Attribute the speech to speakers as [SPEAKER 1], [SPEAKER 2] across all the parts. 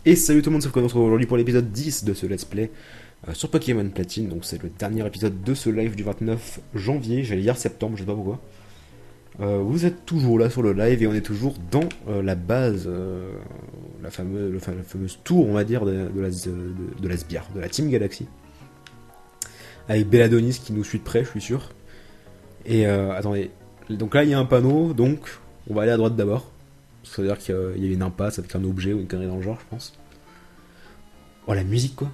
[SPEAKER 1] Et salut tout le monde, c'est Fred, on se retrouve aujourd'hui pour l'épisode 10 de ce let's play sur Pokémon Platine. Donc c'est le dernier épisode de ce live du 29 janvier, j'allais dire septembre, je sais pas pourquoi. Vous êtes toujours là sur le live et on est toujours dans la base, la fameuse tour, on va dire, de la Sbire, de la Team Galaxy. Avec Belladonis qui nous suit de près, je suis sûr. Et attendez, donc là il y a un panneau, donc on va aller à droite d'abord. Ça veut dire qu'il y a une impasse avec un objet ou une connerie dans le genre, je pense. Oh, la musique, quoi.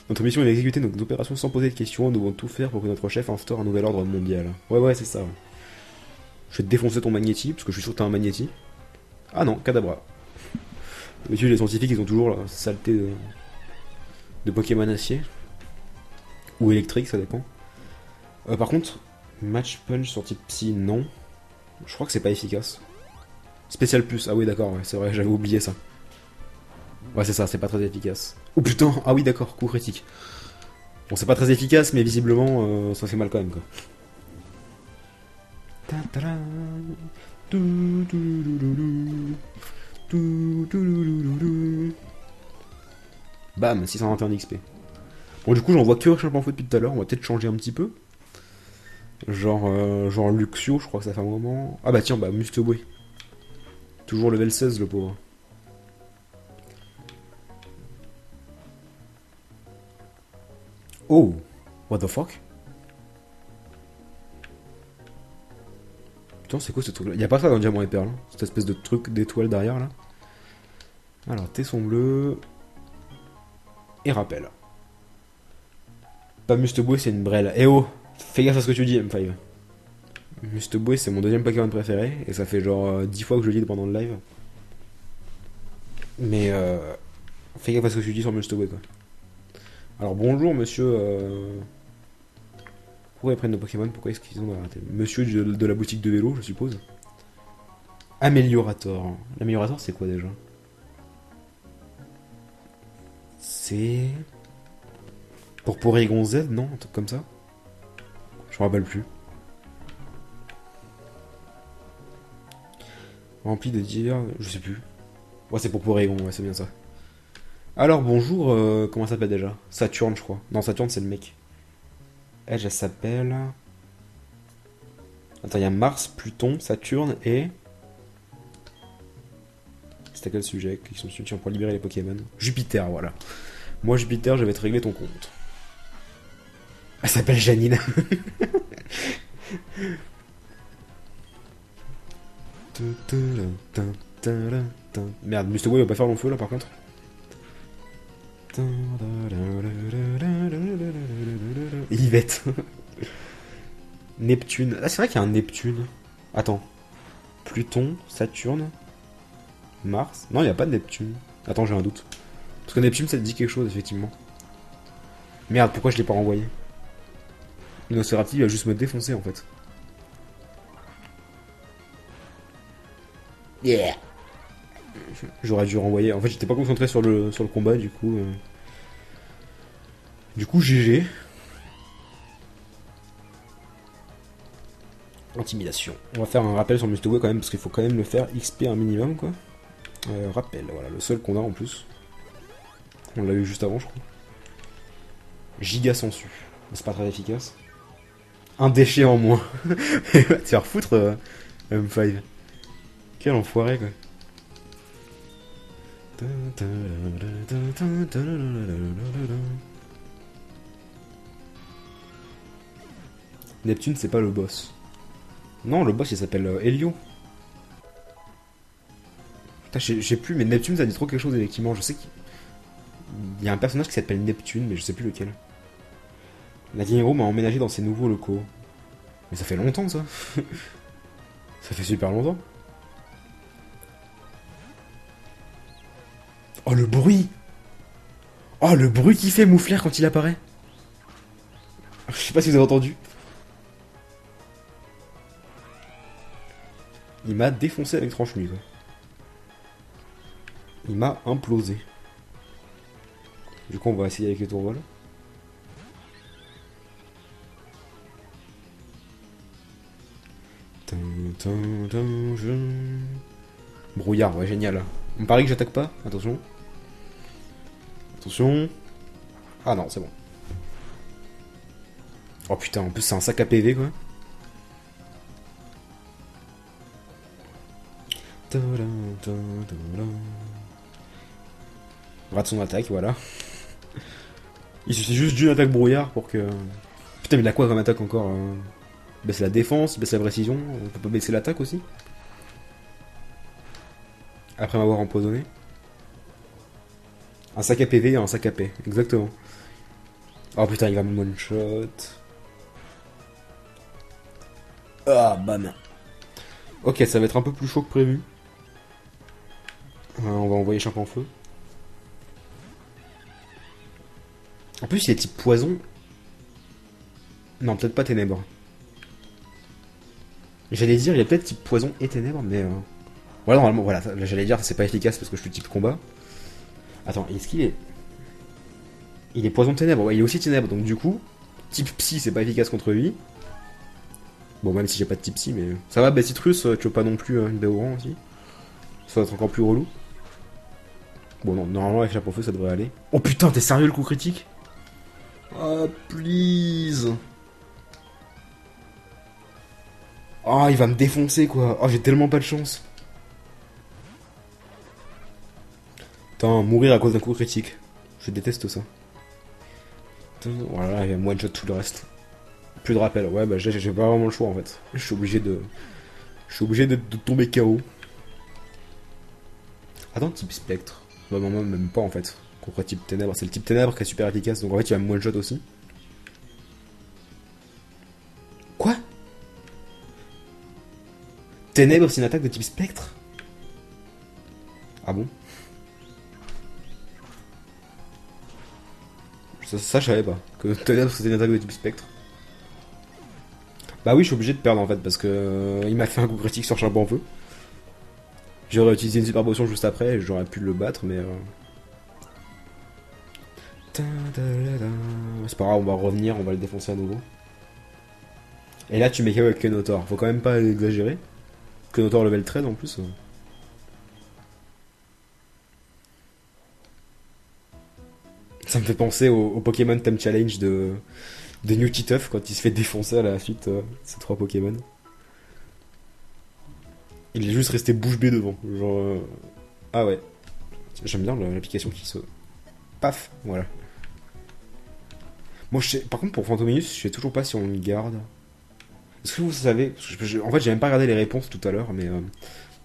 [SPEAKER 1] Notre mission est d'exécuter nos opérations sans poser de questions. Nous devons tout faire pour que notre chef instaure un nouvel ordre mondial. Ouais, c'est ça. Ouais. Je vais te défoncer ton magnéti, parce que je suis sûr que t'as un magnéti. Ah non, Kadabra. Monsieur, les scientifiques, ils ont toujours la saleté de Pokémon acier. Ou électrique, ça dépend. Par contre, Match Punch sur type Psy, non. Je crois que c'est pas efficace. Spécial plus, ah oui d'accord, ouais, c'est vrai, j'avais oublié ça. Ouais c'est ça, c'est pas très efficace. Oh putain, ah oui d'accord, coup critique. Bon c'est pas très efficace, mais visiblement ça fait mal quand même quoi. Bam, 621 XP. Bon du coup j'en vois que Champion Feu depuis tout à l'heure, on va peut-être changer un petit peu. Genre Luxio, je crois que ça fait un moment. Ah bah tiens, bah Mustobwe. Toujours level 16 le pauvre. Oh, what the fuck? Putain, c'est quoi ce truc là? Y'a pas ça dans Diamant et Perle, hein, cette espèce de truc d'étoile derrière là. Alors, tesson bleu. Et rappel. Pas Mustobwe, c'est une brêle. Eh oh, fais gaffe à ce que tu dis, M5. Mustobwe, c'est mon deuxième Pokémon préféré, et ça fait genre 10 fois que je le dis pendant le live. Mais fais gaffe à ce que tu dis sur Mustobwe quoi. Alors bonjour monsieur. Pourquoi ils prennent nos Pokémon? Pourquoi est-ce qu'ils ont arrêté? Monsieur de la boutique de vélo, je suppose. Améliorator. L'améliorator, c'est quoi déjà? C'est. Pour Porygon Z, non? Un truc comme ça? Je me rappelle plus. Rempli de divers. Je sais plus. Ouais, c'est pour Porygon, ouais, c'est bien ça. Alors bonjour, comment ça s'appelle déjà? Saturne, je crois. Non, Saturne, c'est le mec. Elle s'appelle. Attends, il y a Mars, Pluton, Saturne et. C'était quel sujet qui sont suivis pour libérer les Pokémon? Jupiter, voilà. Moi, Jupiter, je vais te régler ton compte. Elle s'appelle Janine. Merde, Mustaway va pas faire long feu là par contre. Yvette. Neptune. Ah, c'est vrai qu'il y a un Neptune. Attends. Pluton, Saturne, Mars. Non, il n'y a pas de Neptune. Attends, j'ai un doute. Parce que Neptune, ça te dit quelque chose, effectivement. Merde, pourquoi je l'ai pas renvoyé? Inocerati, il va juste me défoncer en fait. Yeah. J'aurais dû renvoyer. En fait, j'étais pas concentré sur le combat, du coup. Du coup, GG. Intimidation. On va faire un rappel sur Mustaway quand même, parce qu'il faut quand même le faire. XP un minimum, quoi. Rappel, voilà, le seul qu'on a en plus. On l'a eu juste avant, je crois. Giga sensu. C'est pas très efficace. Un déchet en moins. Tu vas te faire foutre, M5. Quel enfoiré, quoi. Neptune, c'est pas le boss. Non, le boss, il s'appelle Helio. Putain, je sais plus, mais Neptune, ça dit trop quelque chose, effectivement. Je sais qu'il y a un personnage qui s'appelle Neptune, mais je sais plus lequel. La vieille héros m'a emménagé dans ses nouveaux locaux. Mais ça fait longtemps, ça. Ça fait super longtemps. Oh, le bruit! Oh, le bruit qu'il fait Mouflair quand il apparaît! Je sais pas si vous avez entendu. Il m'a défoncé avec tranche-nuit, quoi. Il m'a implosé. Du coup, on va essayer avec les tourvols. Brouillard, ouais, génial. On me parie que j'attaque pas. Attention. Attention. Ah non, c'est bon. Oh putain, en plus c'est un sac à PV quoi. Rate son attaque, voilà. Il suffit juste d'une attaque brouillard pour que... Putain, mais il a quoi comme attaque encore baisse la défense, baisse la précision. On peut pas baisser l'attaque aussi après m'avoir empoisonné. Un sac à PV et un sac à paix, exactement. Oh putain, il va me one shot. Ah, bam. Ok, ça va être un peu plus chaud que prévu. On va envoyer Champ en feu. En plus, il est type poison. Non, peut-être pas ténèbres. J'allais dire, il est peut-être type poison et ténèbres, mais... Voilà, normalement, voilà, j'allais dire, c'est pas efficace parce que je suis type combat. Attends, est-ce qu'il est... Il est poison ténèbres, ouais, il est aussi ténèbres, donc du coup, type psy, c'est pas efficace contre lui. Bon, même si j'ai pas de type psy, mais... Ça va, Citrus, tu veux pas non plus une Béoran aussi. Ça va être encore plus relou. Bon, non, normalement, avec la feu, ça devrait aller. Oh putain, t'es sérieux le coup critique? Oh, please. Oh, il va me défoncer, quoi. Oh, j'ai tellement pas de chance. Putain, mourir à cause d'un coup critique. Je déteste ça. Voilà, il va me one-shot tout le reste. Plus de rappel. Ouais, bah j'ai pas vraiment le choix, en fait. Je suis obligé de tomber KO. Attends, type spectre. Bah, non, même pas, en fait. Contre type ténèbres. C'est le type ténèbres qui est super efficace. Donc, en fait, il va me one-shot aussi. Quoi? Ténèbres, c'est une attaque de type spectre? Ah bon? Ça je savais pas. Que Ténèbres c'était une attaque de type spectre. Bah oui, je suis obligé de perdre en fait parce que il m'a fait un coup critique sur Charbon en feu. J'aurais utilisé une super potion juste après et j'aurais pu le battre, mais. C'est pas grave, on va revenir, on va le défoncer à nouveau. Et là, tu mets KO avec Kenotor. Faut quand même pas exagérer. Kenotor level 13 en plus. Ça me fait penser au Pokémon Time Challenge de New Titeuf quand il se fait défoncer à la suite ces 3 Pokémon. Il est juste resté bouche bée devant. Genre. Ah ouais. J'aime bien l'application qui se. Paf, voilà. Moi, je sais... Par contre, pour Fantominus, je sais toujours pas si on le garde. Est-ce que vous savez... En fait, j'ai même pas regardé les réponses tout à l'heure, mais...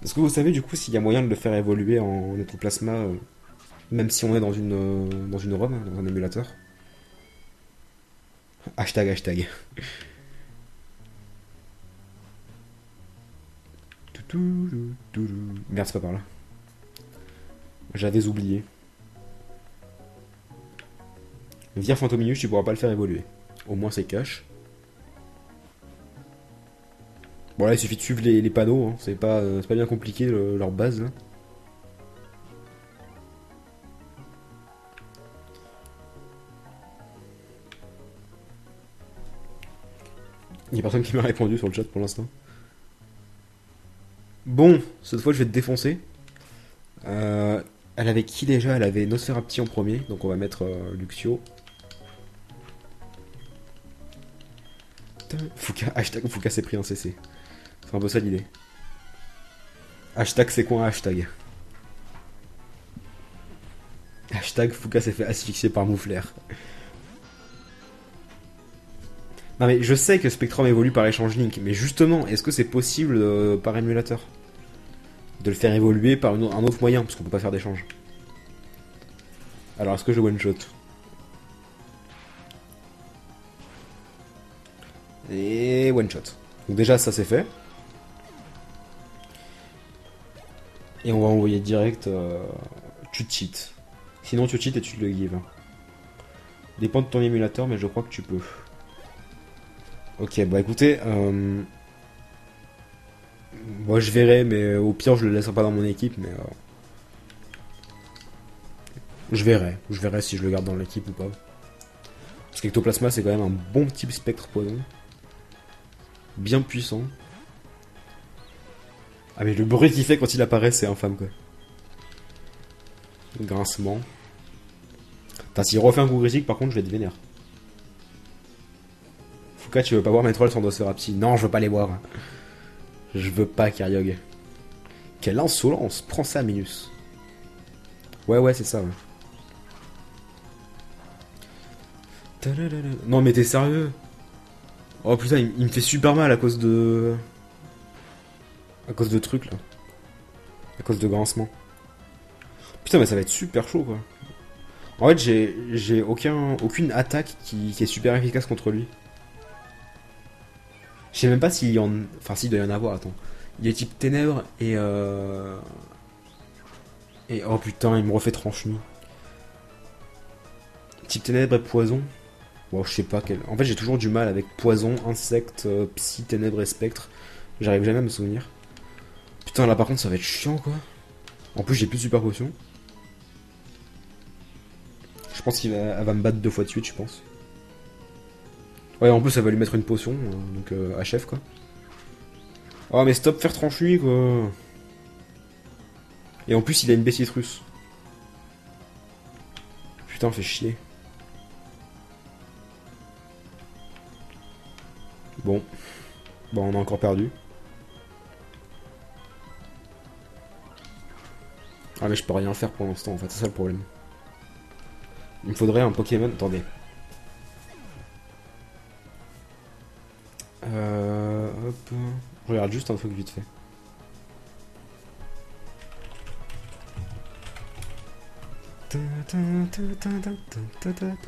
[SPEAKER 1] Est-ce que vous savez, du coup, s'il y a moyen de le faire évoluer en Ectoplasma, même si on est dans une ROM, dans un émulateur? Hashtag. Merde, c'est pas par là. J'avais oublié. Via Fantominus, tu pourras pas le faire évoluer. Au moins, c'est cash. Bon, là, il suffit de suivre les panneaux. Hein. C'est pas bien compliqué, leur base. Là. Il y a personne qui m'a répondu sur le chat pour l'instant. Bon, cette fois, je vais te défoncer. Elle avait qui déjà? Elle avait Nosferapti en premier. Donc, on va mettre Luxio. Hashtag Fouca s'est pris un CC. C'est un peu ça l'idée. Hashtag c'est quoi un hashtag? Hashtag Fouca s'est fait asphyxier par Mouflair. Non mais je sais que Spectrum évolue par échange Link, mais justement, est-ce que c'est possible par émulateur? De le faire évoluer par un autre moyen, parce qu'on peut pas faire d'échange. Alors est-ce que je one shot? Et one shot. Donc déjà ça c'est fait. Et on va envoyer direct tu cheat. Sinon tu cheat et tu le give. Dépend de ton émulateur mais je crois que tu peux. Ok bah écoutez moi je verrai mais au pire je le laisserai pas dans mon équipe mais je verrai si je le garde dans l'équipe ou pas. Parce qu'Ectoplasma c'est quand même un bon type spectre poison. Bien puissant. Ah mais le bruit qu'il fait quand il apparaît, c'est infâme quoi. Grincement. Putain, s'il refait un coup critique, par contre, je vais être vénère. Foucault, tu veux pas voir mes trolls sans Nosferapti? Non, je veux pas les voir. Je veux pas, Kyriog. Quelle insolence! Prends ça, Minus. Ouais, c'est ça, ouais. Non, mais t'es sérieux? Oh putain, il me fait super mal à cause de... À cause de trucs, là. À cause de grincement. Putain, mais ça va être super chaud, quoi. En fait, j'ai aucune attaque qui est super efficace contre lui. Je sais même pas s'il y en... Enfin, s'il doit y en avoir, attends. Il est type ténèbres et... Et oh putain, il me refait tranche-nuit. Type ténèbres et poison. Bon, je sais pas quel... En fait, j'ai toujours du mal avec poison, insecte, psy, ténèbres et spectre. J'arrive jamais à me souvenir. Putain, là par contre, ça va être chiant, quoi. En plus, j'ai plus de super potion. Je pense elle va me battre 2 fois de suite, je pense. Ouais, en plus, ça va lui mettre une potion, donc HF, quoi. Oh, mais stop faire tranche-nuit, quoi. Et en plus, il a une bêtise russe. Putain, fait chier. Bon. Bon, on a encore perdu. Ah, mais je peux rien faire pour l'instant, en fait, c'est ça le problème. Il me faudrait un Pokémon... Attendez. Hop. Je regarde juste un truc vite fait.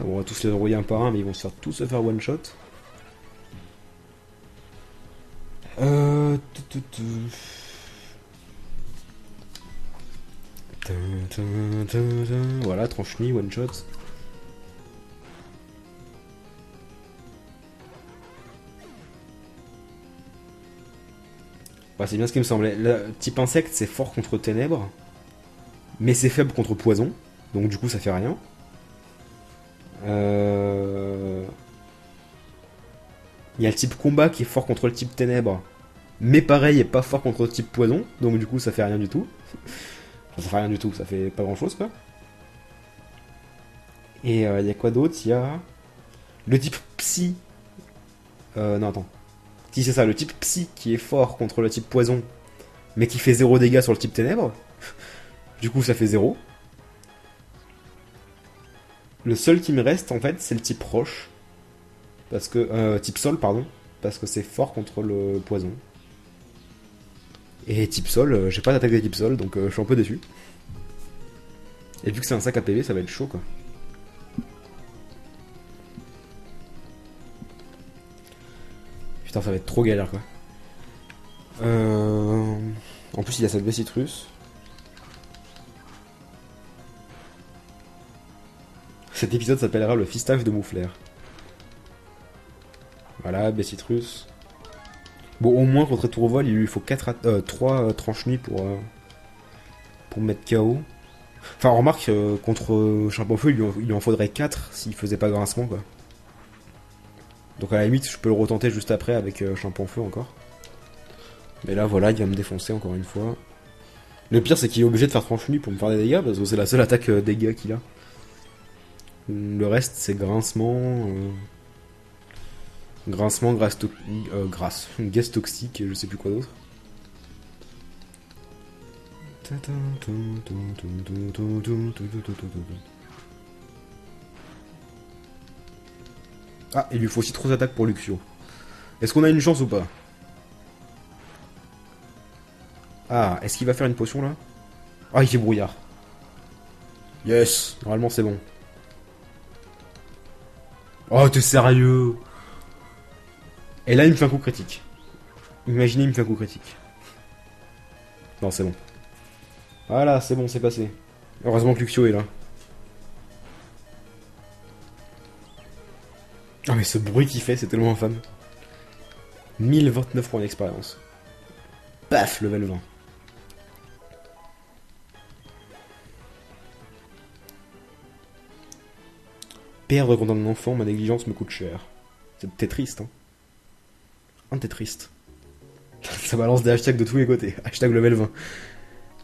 [SPEAKER 1] Bon, on va tous les envoyer un par un, mais ils vont tous se faire one shot. Voilà, tranche-nuit, one shot. Ouais, c'est bien ce qui me semblait. Le type insecte, c'est fort contre ténèbres, mais c'est faible contre poison, donc du coup ça fait rien. Il y a le type combat qui est fort contre le type ténèbres, mais pareil, est pas fort contre le type poison, donc du coup ça fait rien du tout. Enfin, ça fait rien du tout, ça fait pas grand chose quoi. Et il y a quoi d'autre? Il y a le type psy. Non, attends. Si c'est ça, le type psy qui est fort contre le type poison, mais qui fait 0 dégâts sur le type ténèbres. Du coup, ça fait 0. Le seul qui me reste, en fait, c'est le type roche. Parce que... type sol, pardon. Parce que c'est fort contre le poison. Et type sol, j'ai pas d'attaque de type sol, donc je suis un peu déçu. Et vu que c'est un sac à PV, ça va être chaud, quoi. Putain, ça va être trop galère, quoi. En plus, il a cette citrus. Cet épisode s'appellera le fistage de Mouflair. Voilà, Bessitrus. Bon, au moins, contre Tourvol, il lui faut 3 tranches-nuit pour mettre KO. Enfin, remarque, contre Champofeu, il lui en faudrait 4 s'il faisait pas grincement, quoi. Donc à la limite, je peux le retenter juste après avec Champofeu encore. Mais là, voilà, il va me défoncer encore une fois. Le pire, c'est qu'il est obligé de faire tranche-nuit pour me faire des dégâts, parce que c'est la seule attaque dégâts qu'il a. Le reste, c'est grincement... Grincement, gaz toxique et je sais plus quoi d'autre. Ah, il lui faut aussi 3 attaques pour Luxio. Est-ce qu'on a une chance ou pas? Ah, est-ce qu'il va faire une potion là? Ah, il fait brouillard. Yes, normalement c'est bon. Oh, t'es sérieux? Et là, il me fait un coup critique. Imaginez, il me fait un coup critique. Non, c'est bon. Voilà, c'est bon, c'est passé. Heureusement que Luxio est là. Ah, mais ce bruit qu'il fait, c'est tellement infâme. 1029 points d'expérience. Paf, level 20. Perdre contre un enfant, ma négligence me coûte cher. T'es triste, hein. T'es triste. Ça balance des hashtags de tous les côtés. Hashtag level 20.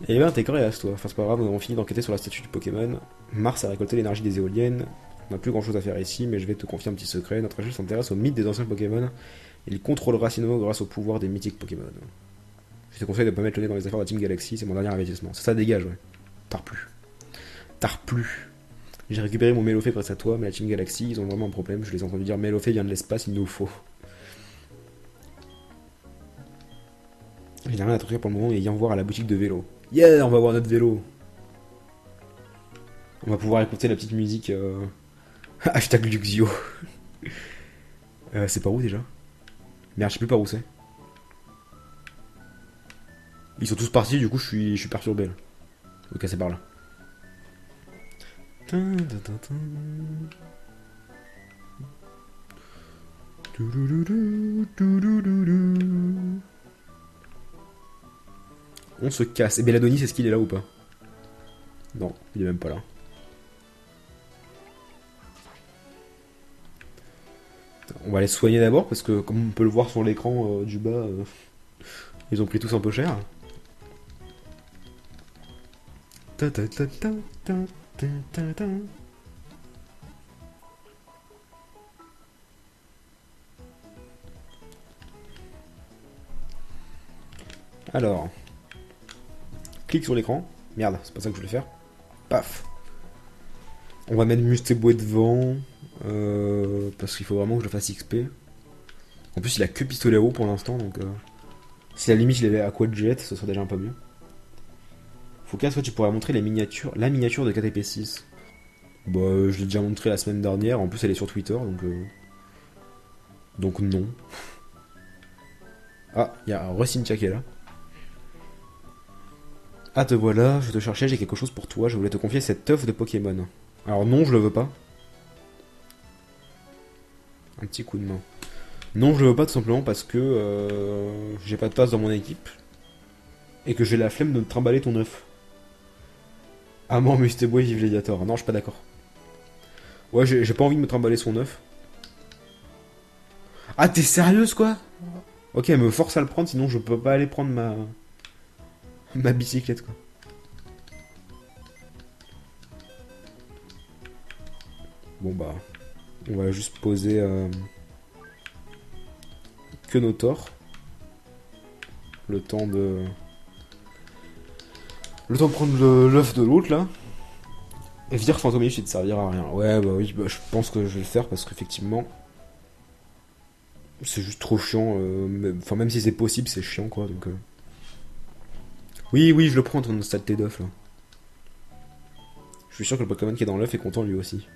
[SPEAKER 1] Et ben, t'es coriace, toi. Enfin, c'est pas grave, nous avons fini d'enquêter sur la statue du Pokémon. Mars a récolté l'énergie des éoliennes. On n'a plus grand chose à faire ici, mais je vais te confier un petit secret. Notre chef s'intéresse au mythe des anciens Pokémon. Il contrôlera Sinnoh grâce au pouvoir des mythiques Pokémon. Je te conseille de pas mettre le nez dans les affaires de la Team Galaxy, c'est mon dernier avertissement. C'est ça, dégage, ouais. Tard plus. Tard plus. J'ai récupéré mon Mélofée grâce à toi, mais la Team Galaxy, ils ont vraiment un problème. Je les ai entendus dire Mélofée vient de l'espace, il nous faut. J'ai rien à te faire pour le moment, et viens voir à la boutique de vélo. Yeah, on va voir notre vélo. On va pouvoir écouter la petite musique. Hashtag Luxio. C'est par où déjà? Merde, je sais plus par où c'est. Ils sont tous partis, du coup je suis perturbé là. Ok, c'est par là. On se casse. Et Béladonis, est-ce qu'il est là ou pas? Non, il est même pas là. On va les soigner d'abord parce que comme on peut le voir sur l'écran du bas, ils ont pris tous un peu cher. Alors, clique sur l'écran. Merde, c'est pas ça que je voulais faire. Paf. On va mettre Mustéboué devant. Parce qu'il faut vraiment que je le fasse XP. En plus, il a que pistolet à eau pour l'instant, donc si à la limite il avait Aqua Jet, ce serait déjà un peu mieux. Foucas, toi tu pourrais montrer la miniature de KTP6. Bah, je l'ai déjà montré la semaine dernière, en plus elle est sur Twitter, donc non. Ah, il y a Recintia qui est là. Ah, te voilà, je te cherchais, j'ai quelque chose pour toi, je voulais te confier cette œuf de Pokémon. Alors non, je le veux pas. Un petit coup de main. Non, je le veux pas tout simplement parce que j'ai pas de place dans mon équipe. Et que j'ai la flemme de me trimballer ton œuf. Amant, Mustéboué, vive Gladiator. Non, je suis pas d'accord. Ouais, j'ai pas envie de me trimballer son œuf. Ah, t'es sérieuse quoi? Ok, elle me force à le prendre, sinon je peux pas aller prendre ma bicyclette quoi. Bon bah, on va juste poser que nos torts. Le temps de prendre l'œuf de l'autre là. Et dire Fantominus, il te servira à rien. Ouais, bah oui, bah, je pense que je vais le faire parce qu'effectivement, c'est juste trop chiant. Enfin, même si c'est possible, c'est chiant quoi. Donc, oui, oui, je le prends ton saleté d'œuf là. Je suis sûr que le Pokémon qui est dans l'œuf est content lui aussi.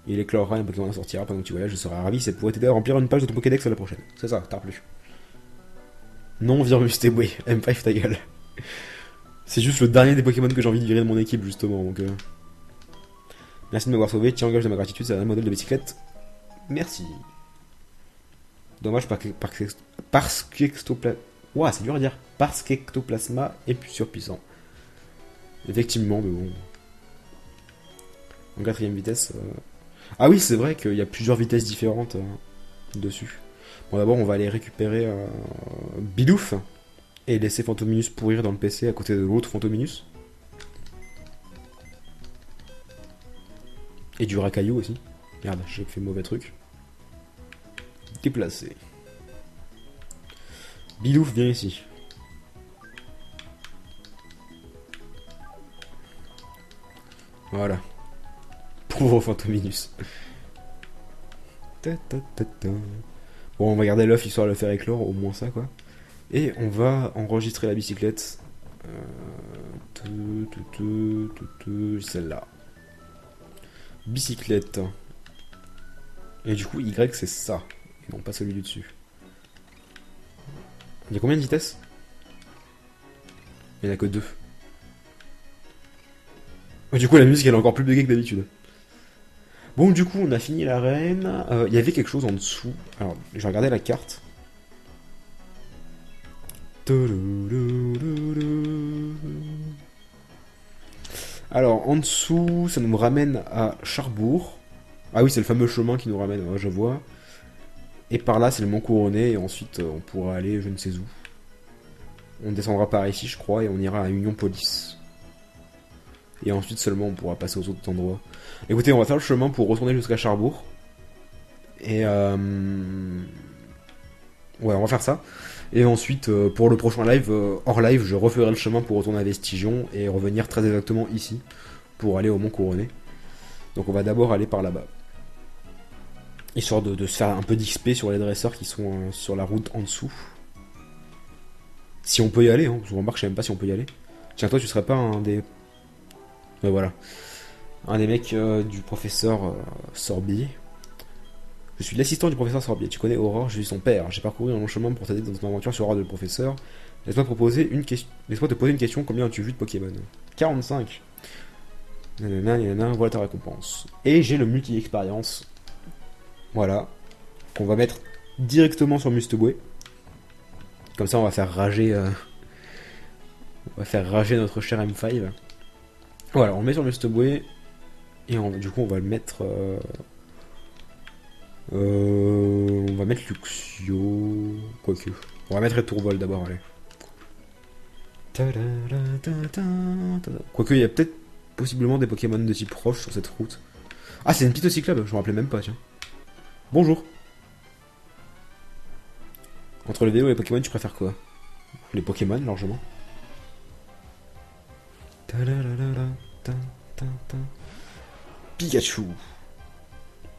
[SPEAKER 1] Il éclorera et un Pokémon en sortira pendant que tu voyages. Je serai ravi, ça pourrait t'aider à remplir une page de ton Pokédex à la prochaine. C'est ça, t'as plus. Non, vire Mustéboué, M5 ta gueule. C'est juste le dernier des Pokémon que j'ai envie de virer de mon équipe justement. Donc, merci de m'avoir sauvé, tiens, engage de ma gratitude, c'est un modèle de bicyclette. Merci. Dommage parce qu'Ectoplasma. Ouah, c'est dur à dire. Parce qu'Ectoplasma est plus surpuissant. Effectivement, mais bon. En quatrième vitesse. Ah oui, c'est vrai qu'il y a plusieurs vitesses différentes dessus. Bon, d'abord, on va aller récupérer Bidouf et laisser Fantominus pourrir dans le PC à côté de l'autre Fantominus. Et du Racaillou aussi. Merde, j'ai fait mauvais truc. Déplacé. Bidouf, viens ici. Voilà. Pauvre Fantominus. Bon, on va garder l'œuf histoire de le faire éclore, au moins ça quoi. Et on va enregistrer la bicyclette. Celle-là. Bicyclette. Et du coup, Y c'est ça. Et non pas celui du dessus. Il y a combien de vitesses? Il n'y en a que 2. Du coup, la musique elle est encore plus buggée que d'habitude. Bon, du coup, on a fini l'arène. Il y avait quelque chose en dessous. Alors, je vais regarder la carte. Alors, en dessous, ça nous ramène à Charbourg. Ah oui, c'est le fameux chemin qui nous ramène, je vois. Et par là, c'est le mont couronné, et ensuite, on pourra aller je ne sais où. On descendra par ici, je crois, et on ira à Union Police. Et ensuite seulement, on pourra passer aux autres endroits. Écoutez, on va faire le chemin pour retourner jusqu'à Charbourg. Et ouais, on va faire ça. Et ensuite, pour le prochain live, hors live, je referai le chemin pour retourner à Vestigion et revenir très exactement ici pour aller au Mont Couronné. Donc on va d'abord aller par là-bas. Histoire de se faire un peu d'XP sur les dresseurs qui sont sur la route en dessous. Si on peut y aller, hein, parce que remarque, je sais même pas si on peut y aller. Tiens, toi, tu serais pas un des... voilà. Un des mecs du professeur Sorbier. Je suis l'assistant du professeur Sorbier. Tu connais Aurore, je suis son père. J'ai parcouru un long chemin pour t'aider dans ton aventure sur l'ordre du professeur. Laisse-moi te poser une question. Combien as-tu vu de Pokémon? 45. Nanana, voilà ta récompense. Et j'ai le multi-expérience. Voilà. Qu'on va mettre directement sur Musteboué. Comme ça, on va faire rager... on va faire rager notre cher M5. Voilà, on le met sur Musteboué. Et du coup, on va le mettre... on va mettre Luxio. Quoique. On va mettre Retourvol d'abord, allez. Quoique, il y a peut-être possiblement des Pokémon de type roche sur cette route. Ah, c'est une Pitocyclope, je me rappelais même pas, tiens. Bonjour. Entre le vélo et les Pokémon, tu préfères quoi? Les Pokémon, largement. Pikachu.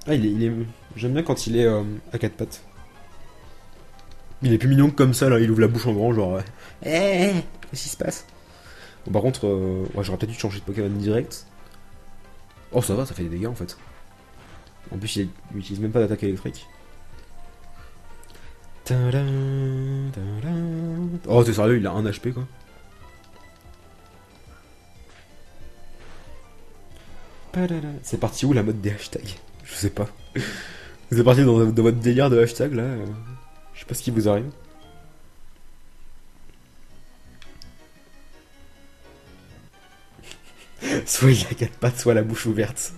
[SPEAKER 1] Ah, il est... J'aime bien quand il est à quatre pattes. Il est plus mignon que comme ça, là, il ouvre la bouche en grand, genre... qu'est-ce qui se passe? Bon, par contre, ouais, j'aurais peut-être dû changer de Pokémon direct. Oh, ça va, ça fait des dégâts, en fait. En plus, il utilise même pas d'attaque électrique. Oh, t'es sérieux, il a 1 HP, quoi. C'est parti où la mode des hashtags? Je sais pas. Vous êtes parti dans votre délire de hashtag là. Je sais pas ce qui vous arrive. Soit il a 4 pattes, soit la bouche ouverte.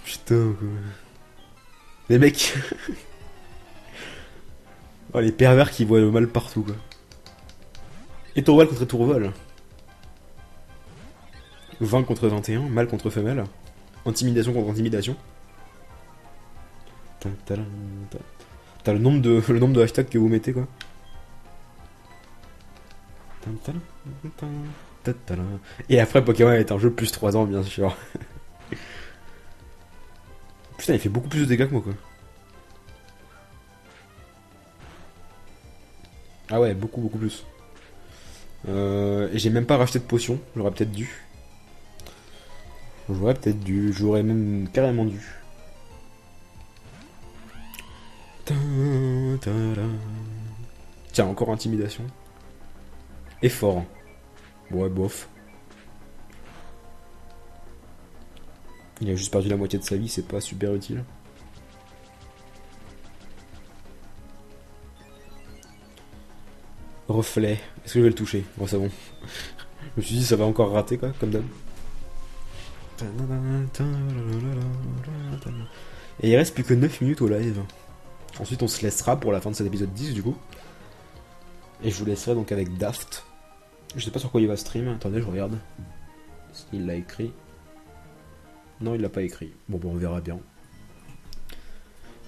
[SPEAKER 1] Putain quoi. Les mecs. Oh, les pervers qui voient le mal partout quoi. Et Tourval contre Tourval. 20 contre 21, mâle contre femelle. Intimidation contre intimidation. T'as le nombre de hashtags que vous mettez quoi. Et après Pokémon est un jeu plus 3 ans bien sûr. Putain il fait beaucoup plus de dégâts que moi quoi. Ah ouais beaucoup plus. Et j'ai même pas racheté de potion, j'aurais peut-être dû. J'aurais même carrément dû. Tiens, encore intimidation. Et fort. Ouais, bof. Il a juste perdu la moitié de sa vie, c'est pas super utile. Reflet. Est-ce que je vais le toucher? Bon, c'est bon. Je me suis dit, ça va encore rater, quoi, comme d'hab. Et il reste plus que 9 minutes au live. Ensuite, on se laissera pour la fin de cet épisode 10, du coup. Et je vous laisserai donc avec Daft. Je sais pas sur quoi il va stream. Attendez, je regarde. Il l'a écrit. Non, il l'a pas écrit. Bon, on verra bien.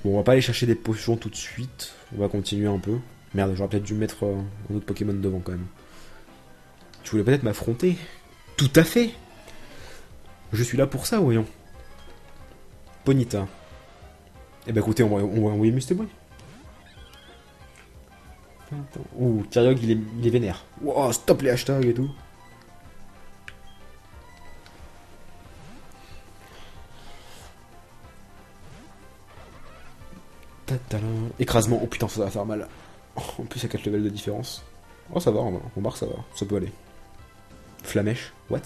[SPEAKER 1] Bon, on va pas aller chercher des potions tout de suite. On va continuer un peu. Merde, j'aurais peut-être dû mettre un autre Pokémon devant quand même. Tu voulais peut-être m'affronter? Tout à fait! Je suis là pour ça, voyons. Ponyta. Eh ben écoutez, on va envoyer Musteboy. Ouh, Kyriog il est vénère. Wow, stop les hashtags et tout. Écrasement, oh putain, ça va faire mal. En plus, il y a 4 levels de différence. Oh, ça va, on barre, ça va, ça peut aller. Flamèche, what?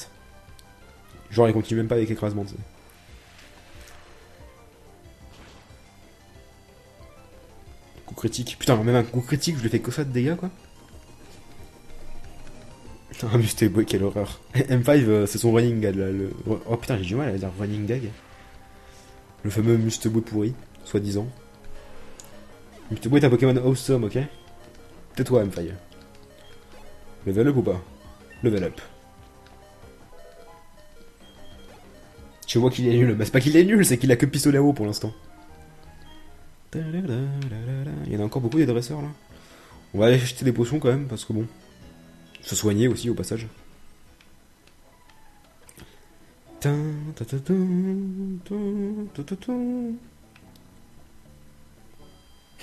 [SPEAKER 1] Genre, il continue même pas avec écrasement, tu sais. Coup critique. Putain, même un coup critique, je lui fais que ça de dégâts, quoi. Ah, mais c'était beau, quelle horreur. M5, c'est son running gag, là. Oh putain, j'ai du mal à dire running gag. Le fameux Musteboy pourri. soi-disant. Mr. Boy est un Pokémon awesome, ok? Tais-toi, M-Fire. Level up ou pas? Level up. Tu vois qu'il est nul. Bah c'est pas qu'il est nul, c'est qu'il a que pistolet à eau pour l'instant. Il y en a encore beaucoup des dresseurs là. On va aller acheter des potions quand même, parce que bon... Se soigner aussi au passage.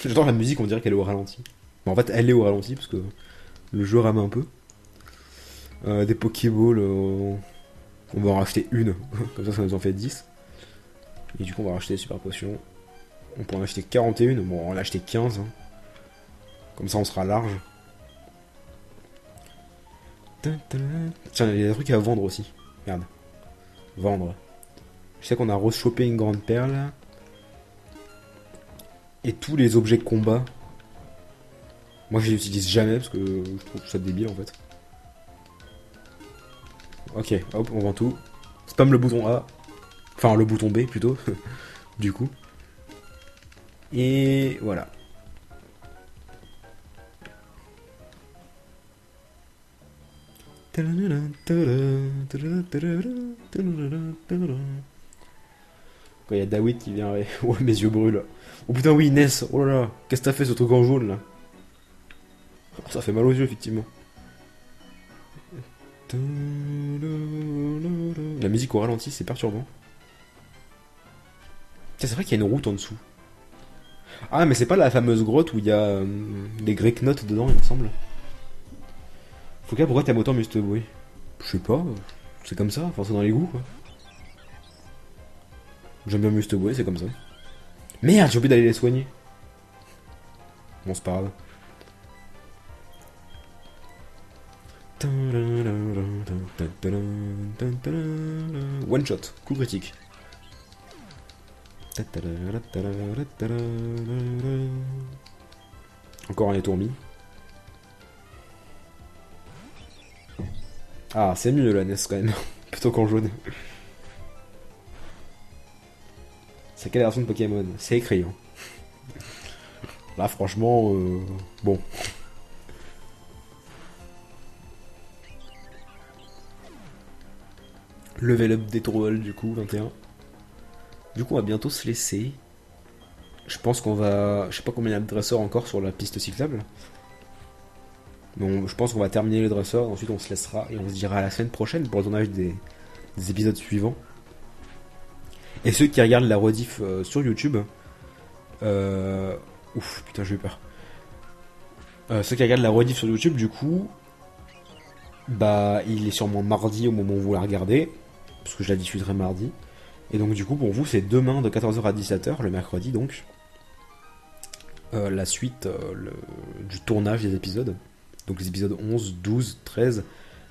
[SPEAKER 1] J'adore la musique, on dirait qu'elle est au ralenti. Bon, en fait, elle est au ralenti, parce que le jeu rame un peu. Des Pokéballs, on va en racheter une, comme ça nous en fait 10. Et du coup on va racheter des super potions. On peut en acheter 41, bon on va en acheter 15. Hein. Comme ça on sera large. Tiens, il y a des trucs à vendre aussi. Merde. Vendre. Je sais qu'on a re-chopé une grande perle. Et tous les objets de combat. Moi je les utilise jamais parce que je trouve ça débile en fait. Ok, hop, on vend tout. Spam le bouton A. Enfin, le bouton B plutôt. Du coup. Et voilà. Quand il y a Dawid qui vient. Ouais, mes yeux brûlent. Oh putain, oui, Ness. Oh là là. Qu'est-ce que t'as fait ce truc en jaune là? Oh, ça fait mal aux yeux, effectivement. La musique au ralenti, c'est perturbant. C'est vrai qu'il y a une route en dessous. Ah, mais c'est pas la fameuse grotte où il y a des Greek notes dedans, il me semble. Faut qu'à pourquoi t'aimes autant Mr. Boy? Je sais pas, c'est comme ça, enfin c'est dans les goûts quoi. J'aime bien Mr. Boy, c'est comme ça. Merde, j'ai oublié d'aller les soigner. Bon, c'est pas grave. One shot, coup critique. Encore un étourmi. Ah, c'est mieux la NES quand même, plutôt qu'en jaune. C'est quelle version de Pokémon? C'est écrit. Hein. Là, franchement, bon. Level up des Troll, du coup, 21. Du coup, on va bientôt se laisser. Je pense qu'on va... Je sais pas combien il y a de dresseurs encore sur la piste cyclable. Mais je pense qu'on va terminer les dresseurs, ensuite on se laissera et on se dira à la semaine prochaine pour le tournage des épisodes suivants. Et ceux qui regardent la rediff sur YouTube... Ouf, putain j'ai eu peur. Ceux qui regardent la rediff sur YouTube, du coup... Bah, il est sûrement mardi au moment où vous la regardez. Parce que je la diffuserai mardi. Et donc du coup pour vous c'est demain de 14h à 17h, le mercredi donc. La suite du tournage des épisodes. Donc les épisodes 11, 12, 13,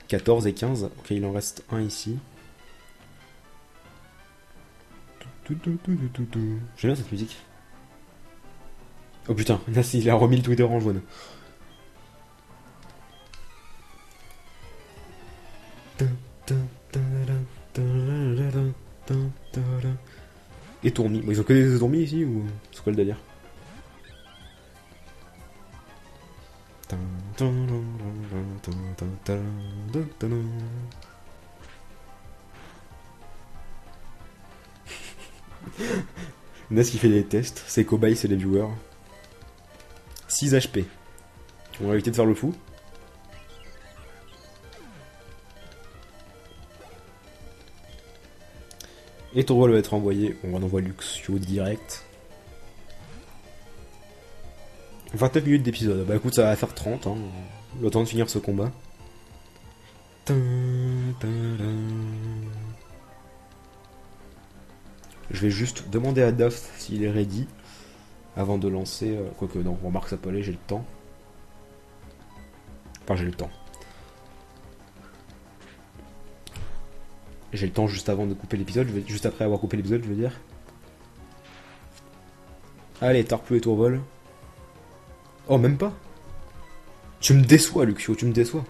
[SPEAKER 1] 14 et 15. Ok, il en reste un ici. J'aime bien cette musique. Oh putain, là il a remis le Twitter en jaune. Et tourmis. Bon, ils ont que des tourmis ici ou c'est quoi le délire? Ness qui fait des tests, ses cobayes c'est les viewers. 6 HP. On va éviter de faire le fou. Et ton rôle va être envoyé. On envoie Luxio direct. 29 minutes d'épisode. Bah écoute, ça va faire 30. Hein. Le temps de finir ce combat. Je vais juste demander à Daft s'il est ready. Avant de lancer. Quoique non, remarque ça peut aller, j'ai le temps. Enfin, j'ai le temps. J'ai le temps juste avant de couper l'épisode, juste après avoir coupé l'épisode, je veux dire. Allez, Tarplu et Tourvol. Oh, même pas. Tu me déçois, Luxio, tu me déçois.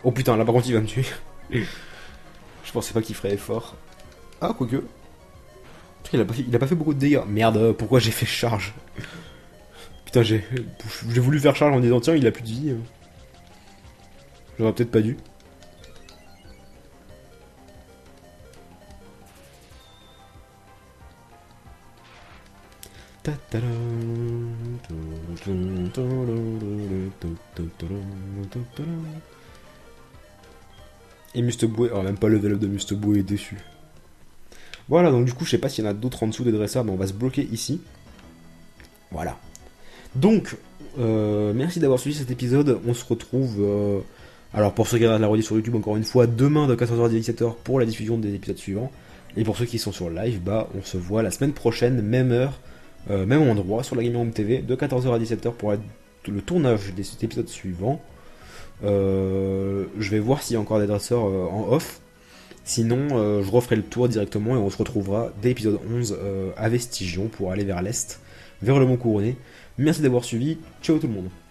[SPEAKER 1] Oh putain, là par contre il va me tuer. Je pensais pas qu'il ferait effort. Ah, quoique. Il a pas fait beaucoup de dégâts. Merde, pourquoi j'ai fait charge? Putain, j'ai voulu faire charge en disant tiens, il a plus de vie. J'aurais peut-être pas dû. Et Musteboué, oh, même pas le level up de Musteboué est déçu. Voilà, donc du coup, je sais pas s'il y en a d'autres en dessous des dresseurs, mais on va se bloquer ici. Voilà. Donc, merci d'avoir suivi cet épisode. On se retrouve, alors pour ceux qui regardent la rediffusion sur YouTube, encore une fois, demain de 14h à 17h pour la diffusion des épisodes suivants. Et pour ceux qui sont sur le live, bah, on se voit la semaine prochaine, même heure, même endroit, sur la Gaming Room TV, de 14h à 17h pour le tournage des épisodes suivants. Je vais voir s'il y a encore des dresseurs en off. Sinon, je referai le tour directement et on se retrouvera dès l'épisode 11 à Vestigion pour aller vers l'est, vers le Mont Couronné. Merci d'avoir suivi. Ciao tout le monde.